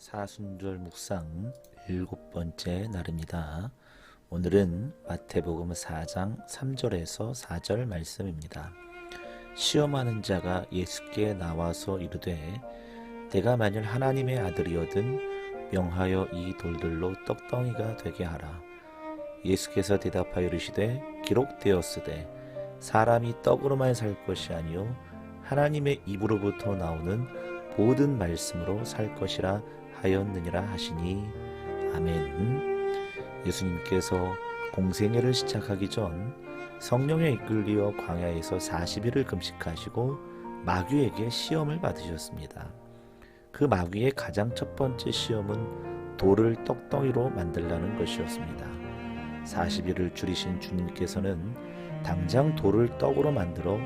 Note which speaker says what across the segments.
Speaker 1: 사순절 묵상 7번째 날입니다. 오늘은 마태복음 4장 3절에서 4절 말씀입니다. 시험하는 자가 예수께 나와서 이르되 내가 만일 하나님의 아들이거든 명하여 이 돌들로 떡덩이가 되게 하라. 예수께서 대답하여 이르시되 기록되었으되 사람이 떡으로만 살 것이 아니요 하나님의 입으로부터 나오는 모든 말씀으로 살 것이라 하였느니라 하시니 아멘. 예수님께서 공생애를 시작하기 전 성령에 이끌리어 광야에서 40일을 금식하시고 마귀에게 시험을 받으셨습니다. 그 마귀의 가장 첫 번째 시험은 돌을 떡덩이로 만들라는 것이었습니다. 40일을 줄이신 주님께서는 당장 돌을 떡으로 만들어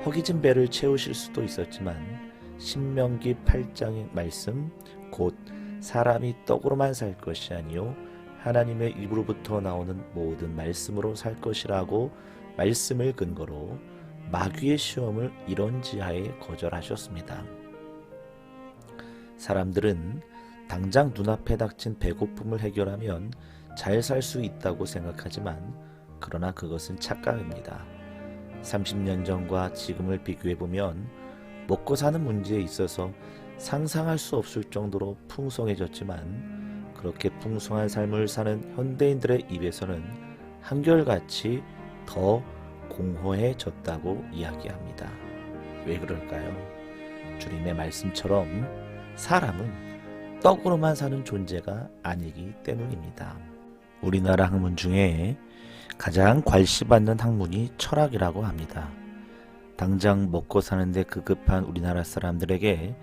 Speaker 1: 허기진 배를 채우실 수도 있었지만 신명기 8장의 말씀 곧 사람이 떡으로만 살 것이 아니요 하나님의 입으로부터 나오는 모든 말씀으로 살 것이라고 말씀을 근거로 마귀의 시험을 이론지하에 거절하셨습니다. 사람들은 당장 눈앞에 닥친 배고픔을 해결하면 잘 살 수 있다고 생각하지만 그러나 그것은 착각입니다. 30년 전과 지금을 비교해보면 먹고 사는 문제에 있어서 상상할 수 없을 정도로 풍성해졌지만 그렇게 풍성한 삶을 사는 현대인들의 입에서는 한결같이 더 공허해졌다고 이야기합니다. 왜 그럴까요? 주님의 말씀처럼 사람은 떡으로만 사는 존재가 아니기 때문입니다. 우리나라 학문 중에 가장 괄시받는 학문이 철학이라고 합니다. 당장 먹고 사는데 급급한 우리나라 사람들에게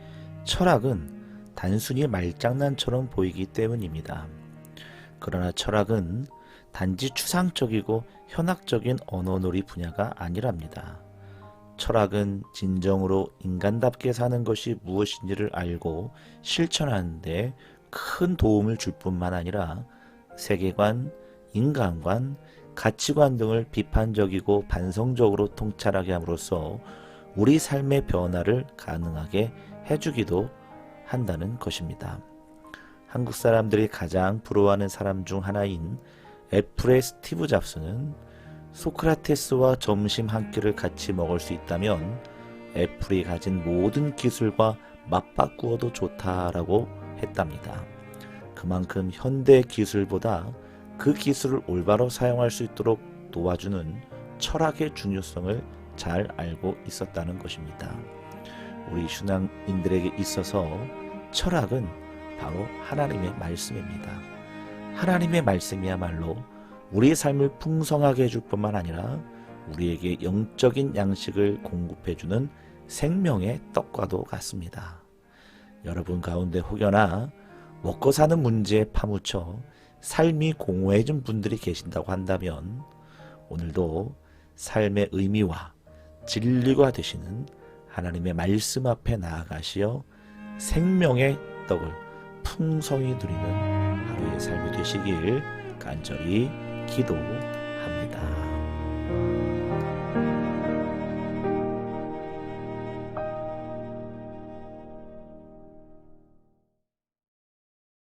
Speaker 1: 철학은 단순히 말장난처럼 보이기 때문입니다. 그러나 철학은 단지 추상적이고 현학적인 언어놀이 분야가 아니랍니다. 철학은 진정으로 인간답게 사는 것이 무엇인지를 알고 실천하는 데 큰 도움을 줄 뿐만 아니라 세계관, 인간관, 가치관 등을 비판적이고 반성적으로 통찰하게 함으로써 우리 삶의 변화를 가능하게 해주기도 한다는 것입니다. 한국 사람들이 가장 부러워하는 사람 중 하나인 애플의 스티브 잡스는 소크라테스와 점심 한 끼를 같이 먹을 수 있다면 애플이 가진 모든 기술과 맞바꾸어도 좋다라고 했답니다. 그만큼 현대 기술보다 그 기술을 올바로 사용할 수 있도록 도와주는 철학의 중요성을 잘 알고 있었다는 것입니다. 우리 신앙인들에게 있어서 철학은 바로 하나님의 말씀입니다. 하나님의 말씀이야말로 우리의 삶을 풍성하게 해줄 뿐만 아니라 우리에게 영적인 양식을 공급해주는 생명의 떡과도 같습니다. 여러분 가운데 혹여나 먹고 사는 문제에 파묻혀 삶이 공허해진 분들이 계신다고 한다면 오늘도 삶의 의미와 진리가 되시는 하나님의 말씀 앞에 나아가시어 생명의 떡을 풍성히 누리는 하루의 삶이 되시길 간절히 기도합니다.